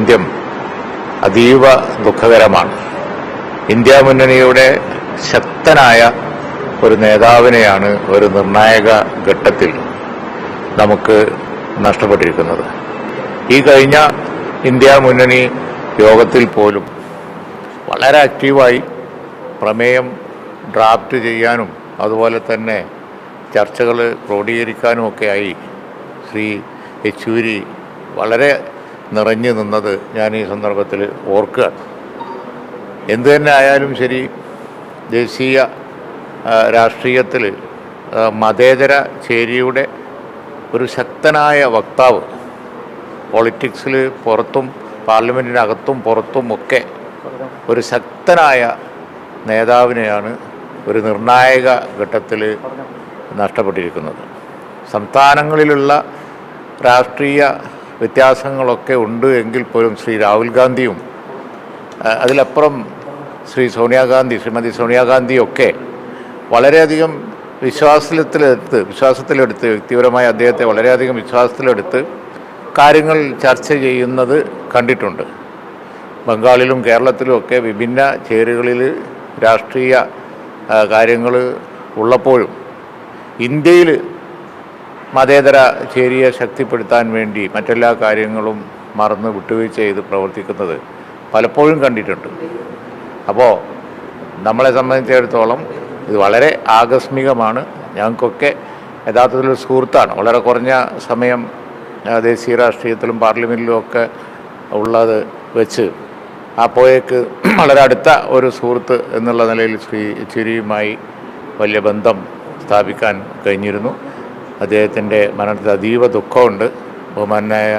അന്ത്യം അതീവ ദുഃഖകരമാണ്. ഇന്ത്യ മുന്നണിയുടെ ശക്തനായ ഒരു നേതാവിനെയാണ് ഒരു നിർണായക ഘട്ടത്തിൽ നമുക്ക് നഷ്ടപ്പെട്ടിരിക്കുന്നത്. ഈ കഴിഞ്ഞ ഇന്ത്യ മുന്നണി യോഗത്തിൽ പോലും വളരെ ആക്റ്റീവായി പ്രമേയം ഡ്രാഫ്റ്റ് ചെയ്യാനും അതുപോലെ തന്നെ ചർച്ചകൾ ക്രോഡീകരിക്കാനുമൊക്കെയായി ശ്രീ യെച്ചൂരി വളരെ നിറഞ്ഞു നിന്നത് ഞാൻ ഈ സന്ദർഭത്തിൽ ഓർക്കുകയാണ്. എന്തു തന്നെ ആയാലും ശരി, ദേശീയ രാഷ്ട്രീയത്തിൽ മതേതര ചേരിയുടെ ഒരു ശക്തനായ വക്താവ്, പൊളിറ്റിക്സിൽ പുറത്തും പാർലമെൻറ്റിനകത്തും പുറത്തും ഒക്കെ ഒരു ശക്തനായ നേതാവിനെയാണ് ഒരു നിർണായക ഘട്ടത്തിൽ നഷ്ടപ്പെട്ടിരിക്കുന്നത്. സംസ്ഥാനങ്ങളിലുള്ള രാഷ്ട്രീയ വ്യത്യാസങ്ങളൊക്കെ ഉണ്ട് എങ്കിൽ പോലും ശ്രീ രാഹുൽ ഗാന്ധിയും അതിലപ്പുറം ശ്രീമതി സോണിയാഗാന്ധിയൊക്കെ വളരെയധികം വിശ്വാസത്തിലെടുത്ത് വ്യക്തിപരമായ അദ്ദേഹത്തെ വളരെയധികം വിശ്വാസത്തിലെടുത്ത് കാര്യങ്ങൾ ചർച്ച ചെയ്യുന്നത് കണ്ടിട്ടുണ്ട്. ബംഗാളിലും കേരളത്തിലുമൊക്കെ വിഭിന്ന ചേരികളിൽ രാഷ്ട്രീയ കാര്യങ്ങൾ ഉള്ളപ്പോഴും ഇന്ത്യയിൽ മതേതര ചേരിയെ ശക്തിപ്പെടുത്താൻ വേണ്ടി മറ്റെല്ലാ കാര്യങ്ങളും മറന്ന് വിട്ടുവീഴ്ച ചെയ്ത് പ്രവർത്തിക്കുന്നത് പലപ്പോഴും കണ്ടിട്ടുണ്ട്. അപ്പോൾ നമ്മളെ സംബന്ധിച്ചിടത്തോളം ഇത് വളരെ ആകസ്മികമാണ്. ഞങ്ങൾക്കൊക്കെ യഥാർത്ഥത്തിലൊരു സുഹൃത്താണ്. വളരെ കുറഞ്ഞ സമയം ദേശീയ രാഷ്ട്രീയത്തിലും പാർലമെൻറ്റിലും ഒക്കെ ഉള്ളത് വെച്ച് പോയേക്ക് വളരെ അടുത്ത ഒരു സുഹൃത്ത് എന്നുള്ള നിലയിൽ ശ്രീ യെച്ചൂരിയുമായി വലിയ ബന്ധം സ്ഥാപിക്കാൻ കഴിഞ്ഞിരുന്നു. അദ്ദേഹത്തിൻ്റെ മരണത്തിൽ അതീവ ദുഃഖമുണ്ട്. ബഹുമാനായ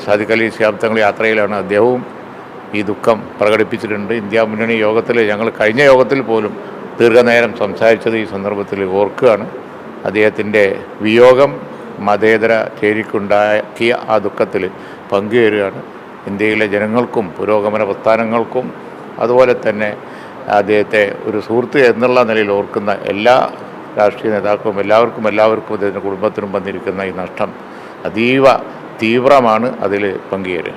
സാദിഖ് അലി ശിഹാബ് തങ്ങൾ യാത്രയിലാണ്. അദ്ദേഹവും ഈ ദുഃഖം പ്രകടിപ്പിച്ചിട്ടുണ്ട്. ഇന്ത്യ മുന്നണി യോഗത്തിൽ ഞങ്ങൾ കഴിഞ്ഞ യോഗത്തിൽ പോലും ദീർഘനേരം സംസാരിച്ചത് ഈ സന്ദർഭത്തിൽ ഓർക്കുകയാണ്. അദ്ദേഹത്തിൻ്റെ വിയോഗം മതേതര ചേരിക്കുണ്ടാക്കിയ ആ ദുഃഖത്തിൽ പങ്കുചേരുകയാണ്. ഇന്ത്യയിലെ ജനങ്ങൾക്കും പുരോഗമന പ്രസ്ഥാനങ്ങൾക്കും അതുപോലെ തന്നെ അദ്ദേഹത്തെ ഒരു സുഹൃത്ത് എന്നുള്ള നിലയിൽ ഓർക്കുന്ന എല്ലാ രാഷ്ട്രീയ നേതാക്കളും എല്ലാവർക്കും അദ്ദേഹത്തിൻ്റെ കുടുംബത്തിനും വന്നിരിക്കുന്ന ഈ നഷ്ടം അതീവ തീവ്രമാണ്. അതിൽ പങ്കുചേരുക.